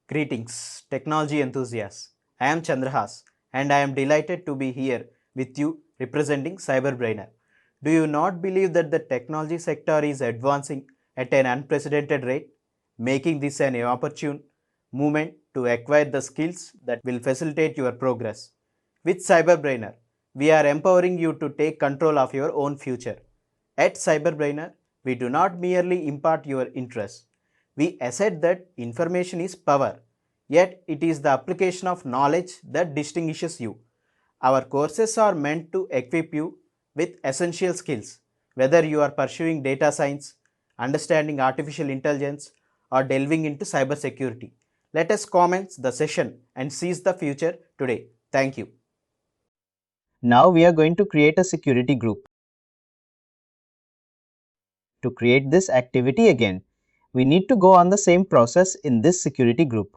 Greetings, technology enthusiasts. I am Chandrahas and I am delighted to be here with you representing CyberBrainer. Do you not believe that the technology sector is advancing at an unprecedented rate, making this an opportune moment to acquire the skills that will facilitate your progress? With CyberBrainer, we are empowering you to take control of your own future. At CyberBrainer, we do not merely impart your interests. We assert that information is power, yet it is the application of knowledge that distinguishes you. Our courses are meant to equip you with essential skills, whether you are pursuing data science, understanding artificial intelligence, or delving into cybersecurity. Let us commence the session and seize the future today. Thank you. Now we are going to create a security group. To create this activity again, we need to go on the same process in this security group.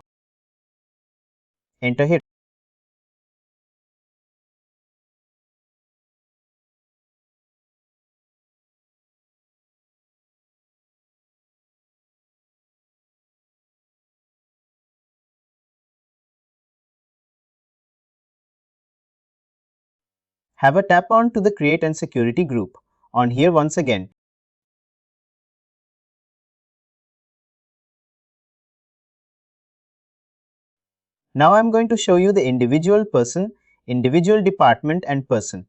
Enter here. Have a tap on to the create and security group. On here once again. Now I am going to show you the individual person, individual department and person.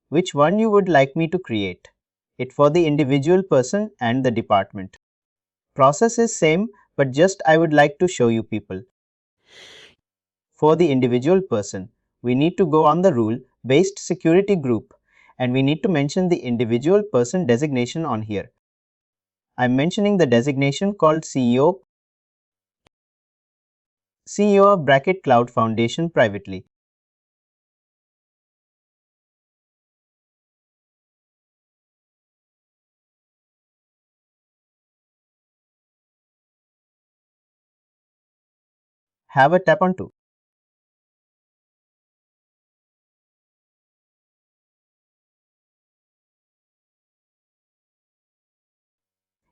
Which one you would like me to create? It for the individual person and the department. Process is same, but just I would like to show you people. For the individual person, we need to go on the rule-based security group and we need to mention the individual person designation on here. I'm mentioning the designation called CEO of Bracket Cloud Foundation privately. Have a tap on to.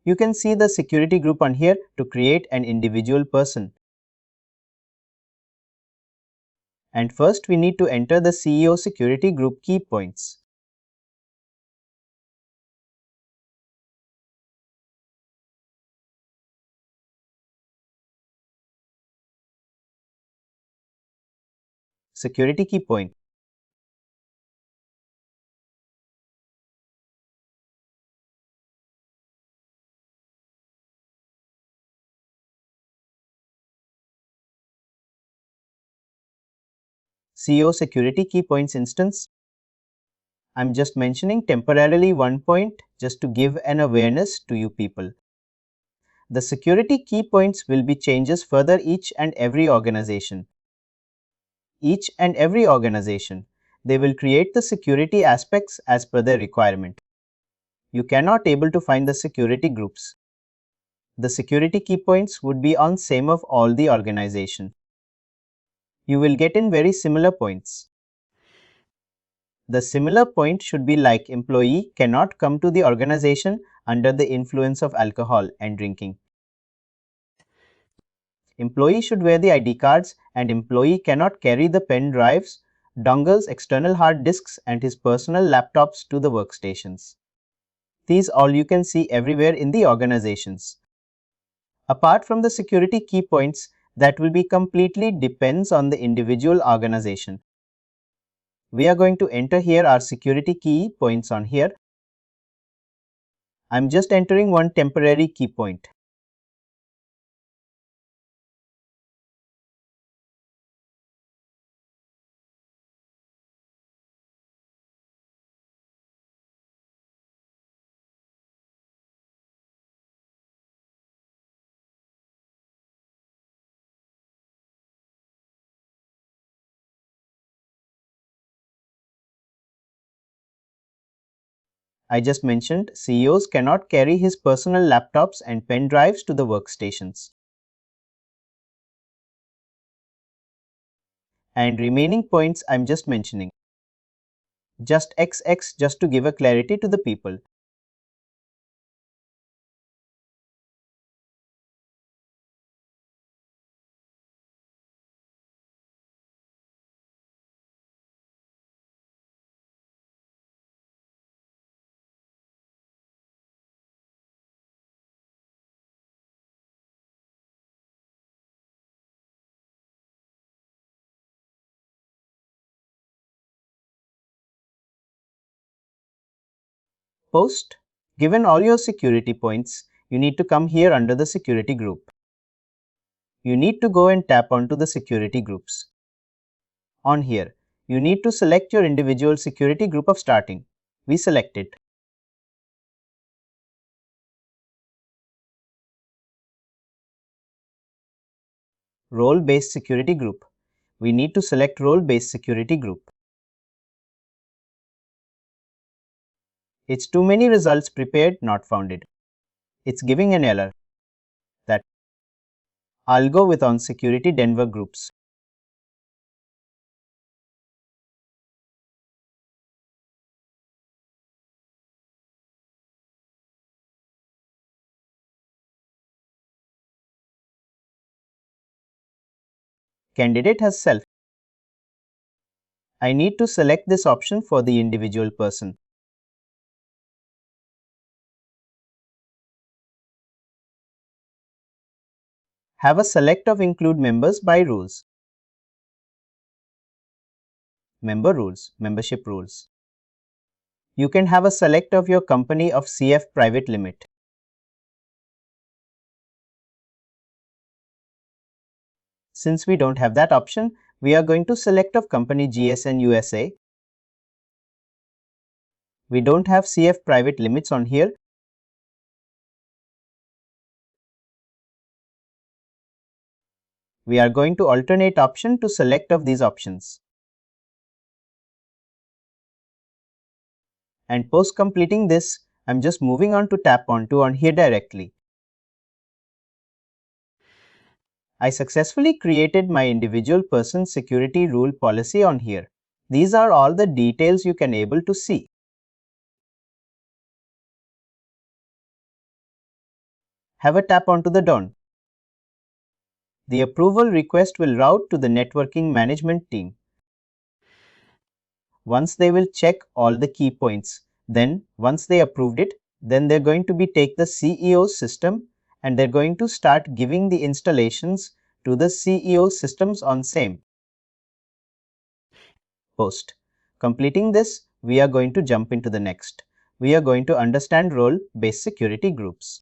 You can see the security group on here to create an individual person. And first we need to enter the CEO security group key points. Security key point. CEO security key points instance. I'm just mentioning temporarily one point just to give an awareness to you people. The security key points will be changes further each and every organization. Each and every organization, they will create the security aspects as per their requirement. You cannot able to find the security groups. The security key points would be on same of all the organization. You will get in very similar points. The similar point should be like employee cannot come to the organization under the influence of alcohol and drinking. Employee should wear the ID cards and employee cannot carry the pen drives, dongles, external hard disks and his personal laptops to the workstations. These all you can see everywhere in the organizations. Apart from the security key points, that will be completely depends on the individual organization. We are going to enter here our security key points on here. I'm just entering one temporary key point. I just mentioned CEOs cannot carry his personal laptops and pen drives to the workstations. And remaining points I'm just mentioning. Just XX just to give a clarity to the people. Post. Given all your security points, you need to come here under the security group. You need to go and tap onto the security groups. On here, you need to select your individual security group of starting. We select it. Role-based security group. We need to select role-based security group. It's too many results prepared, not founded. It's giving an error. That I'll go with on security Denver groups. Candidate has self. I need to select this option for the individual person. Have a select of include members by rules. Member rules, membership rules. You can have a select of your company of CF private limit. Since we don't have that option, we are going to select of company GSN USA. We don't have CF private limits on here. We are going to alternate option to select of these options. And post completing this, I'm just moving on to tap onto on here directly. I successfully created my individual person security rule policy on here. These are all the details you can able to see. Have a tap onto the done. The approval request will route to the networking management team. Once they will check all the key points, then once they approved it, then they're going to be take the CEO's system and they're going to start giving the installations to the CEO systems on same. Post. Completing this, we are going to jump into the next. We are going to understand role-based security groups.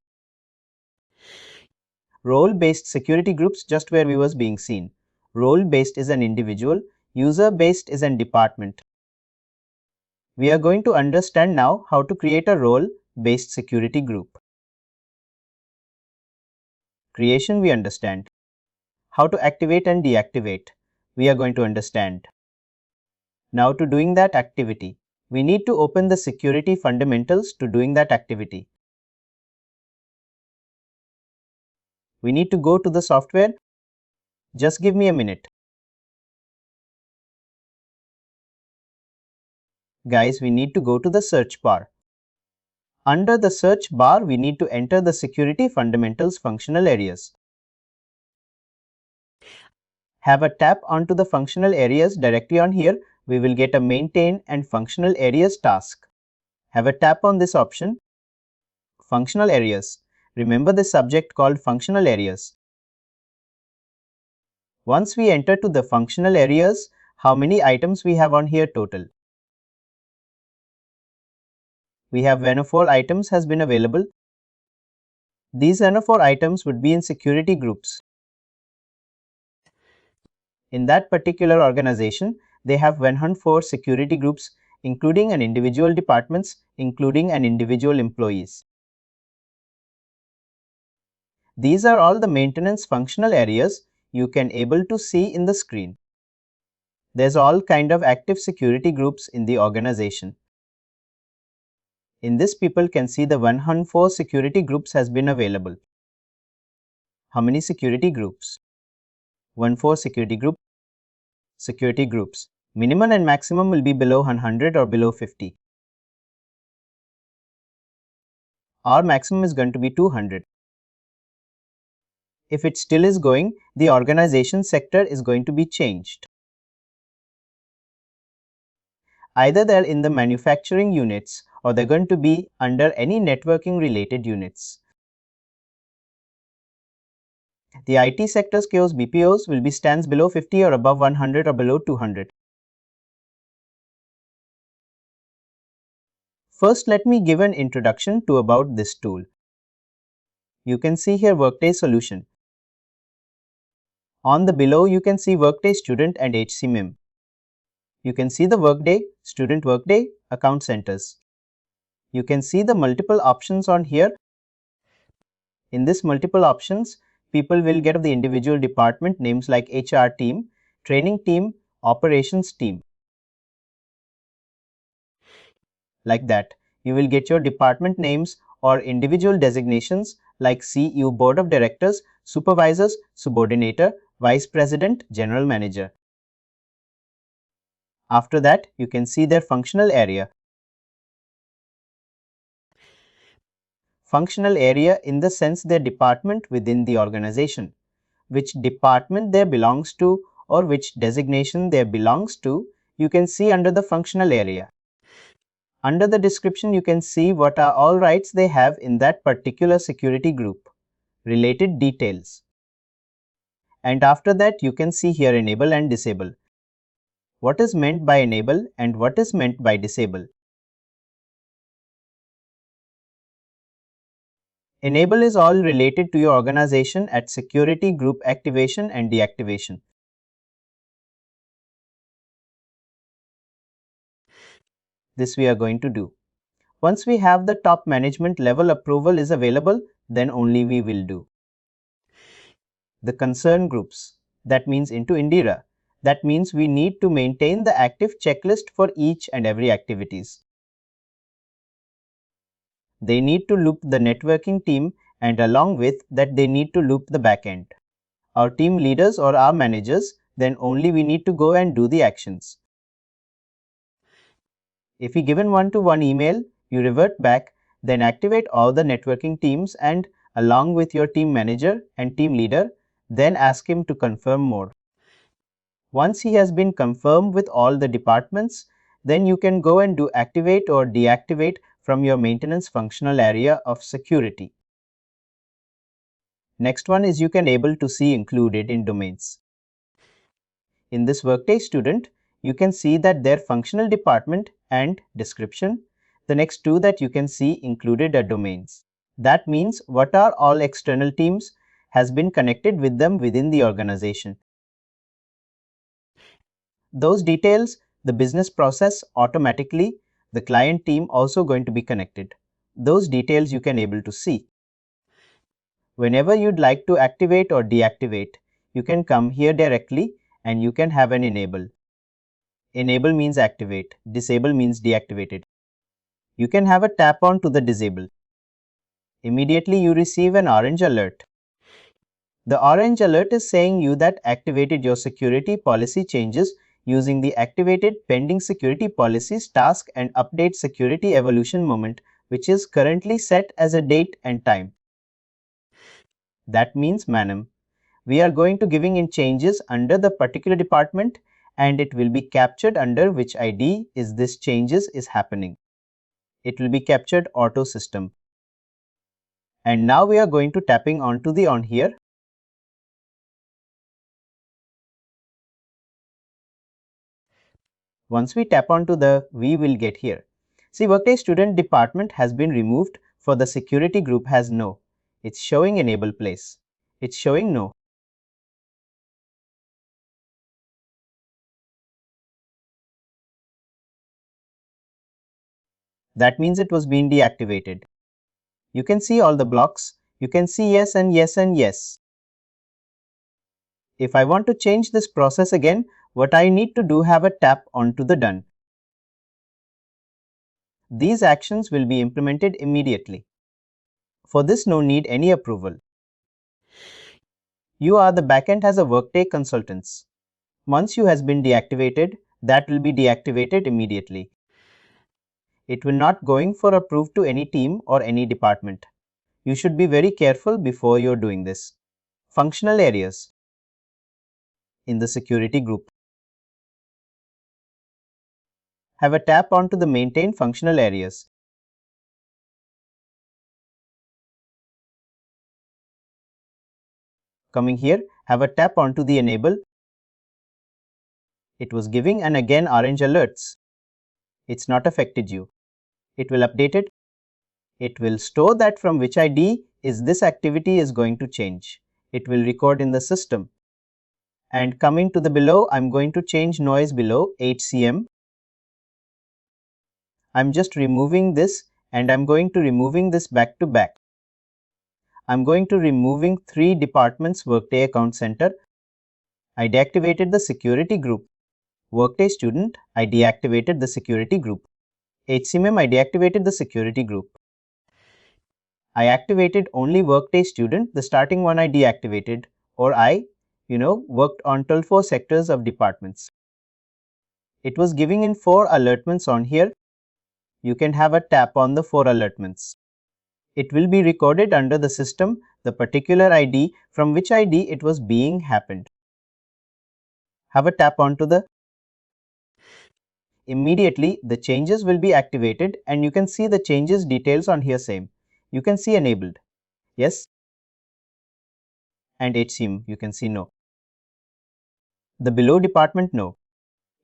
Role-based security groups just where we was being seen. Role-based is an individual, user-based is an department. We are going to understand now how to create a role-based security group. Creation we understand. How to activate and deactivate, we are going to understand. Now to doing that activity, we need to open the security fundamentals to doing that activity. We need to go to the software. Just give me a minute. Guys, we need to go to the search bar. Under the search bar, we need to enter the security fundamentals functional areas. Have a tap onto the functional areas directly on here. We will get a maintain and functional areas task. Have a tap on this option. Functional areas. Remember the subject called functional areas. Once we enter to the functional areas, how many items we have on here total? We have when of all items has been available. These when of all items would be in security groups. In that particular organization, they have 104 security groups, including an individual departments, including an individual employees. These are all the maintenance functional areas you can able to see in the screen. There's all kind of active security groups in the organization. In this, people can see the 104 security groups has been available. How many security groups? 104 security groups. Minimum and maximum will be below 100 or below 50. Our maximum is going to be 200. If it still is going, the organization sector is going to be changed. Either they're in the manufacturing units or they're going to be under any networking related units. The IT sector's KOs BPOs will be stands below 50 or above 100 or below 200. First, let me give an introduction to about this tool. You can see here Workday solution. On the below, you can see Workday Student and HCM. You can see the Workday, Student Workday, Account Centers. You can see the multiple options on here. In this multiple options, people will get the individual department names like HR team, training team, operations team. Like that, you will get your department names or individual designations like CEO, Board of Directors, Supervisors, Subordinator, Vice President, General Manager. After that, you can see their functional area. Functional area in the sense their department within the organization. Which department there belongs to or which designation there belongs to, you can see under the functional area. Under the description, you can see what are all rights they have in that particular security group, related details. And after that, you can see here enable and disable. What is meant by enable and what is meant by disable? Enable is all related to your organization at security group activation and deactivation. This we are going to do. Once we have the top management level approval is available, then only we will do. The concern groups, that means into Indira. That means we need to maintain the active checklist for each and every activities. They need to loop the networking team and along with that they need to loop the backend. Our team leaders or our managers, then only we need to go and do the actions. If you given one-to-one email, you revert back, then activate all the networking teams and along with your team manager and team leader, then ask him to confirm more. Once he has been confirmed with all the departments, then you can go and do activate or deactivate from your maintenance functional area of security. Next one is you can able to see included in domains. In this Workday student, you can see that their functional department and description. The next two that you can see included are domains. That means what are all external teams has been connected with them within the organization. Those details, the business process automatically, the client team also going to be connected. Those details you can able to see. Whenever you'd like to activate or deactivate, you can come here directly and you can have an enable. Enable means activate, disable means deactivated. You can have a tap on to the disable. Immediately you receive an orange alert. The orange alert is saying you that activated your security policy changes using the activated pending security policies task and update security evolution moment, which is currently set as a date and time. That means, madam, we are going to giving in changes under the particular department and it will be captured under which ID is this changes is happening. It will be captured auto system. And now we are going to tapping onto the on here. Once we tap onto the, we will get here. See, Workday student department has been removed for the security group has no. It's showing enable place. It's showing no. That means it was being deactivated. You can see all the blocks. You can see yes and yes and yes. If I want to change this process again, what I need to do have a tap onto the done. These actions will be implemented immediately. For this, no need any approval. You are the backend as a Workday consultants. Once you has been deactivated, that will be deactivated immediately. It will not going for approve to any team or any department. You should be very careful before you're doing this. Functional areas in the security group. Have a tap onto the maintain functional areas. Coming here, have a tap onto the enable. It was giving and again orange alerts. It's not affected you. It will update it. It will store that from which ID is this activity is going to change. It will record in the system. And coming to the below, I'm going to change noise below HCM. I'm just removing this and I'm going to removing this back to back. I'm going to removing 3 departments Workday Account Center. I deactivated the security group. Workday Student, I deactivated the security group. HCM, I deactivated the security group. I activated only Workday Student, the starting one I deactivated, or I, worked on till 4 sectors of departments. It was giving in 4 alertments on here. You can have a tap on the 4 alertments. It will be recorded under the system, the particular ID from which ID it was being happened. Have a tap onto the. Immediately, the changes will be activated and you can see the changes details on here same. You can see enabled. Yes. And HCM, you can see no. The below department, no.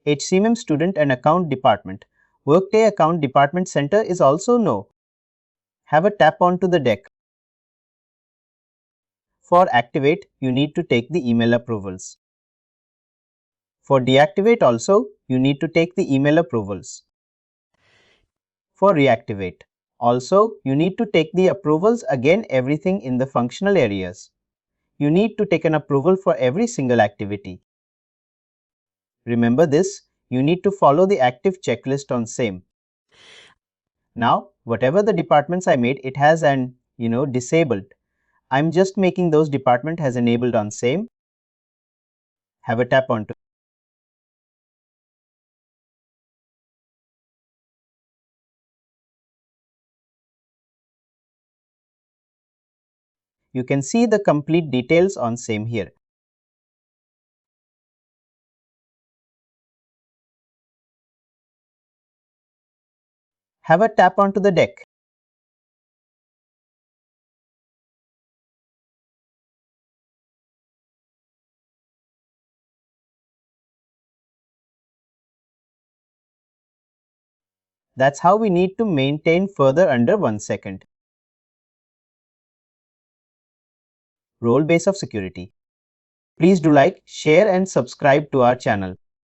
HCM student and account department. Workday account department center is also no. Have a tap onto the deck. For activate, you need to take the email approvals. For deactivate also, you need to take the email approvals. For reactivate, also you need to take the approvals again everything in the functional areas. You need to take an approval for every single activity. Remember this, you need to follow the active checklist on same. Now, whatever the departments I made, it has an, disabled. I'm just making those department has enabled on same. Have a tap onto. You can see the complete details on same here. Have a tap onto the deck. That's how we need to maintain further under 1 second. Role base of security. Please do like, share and subscribe to our channel.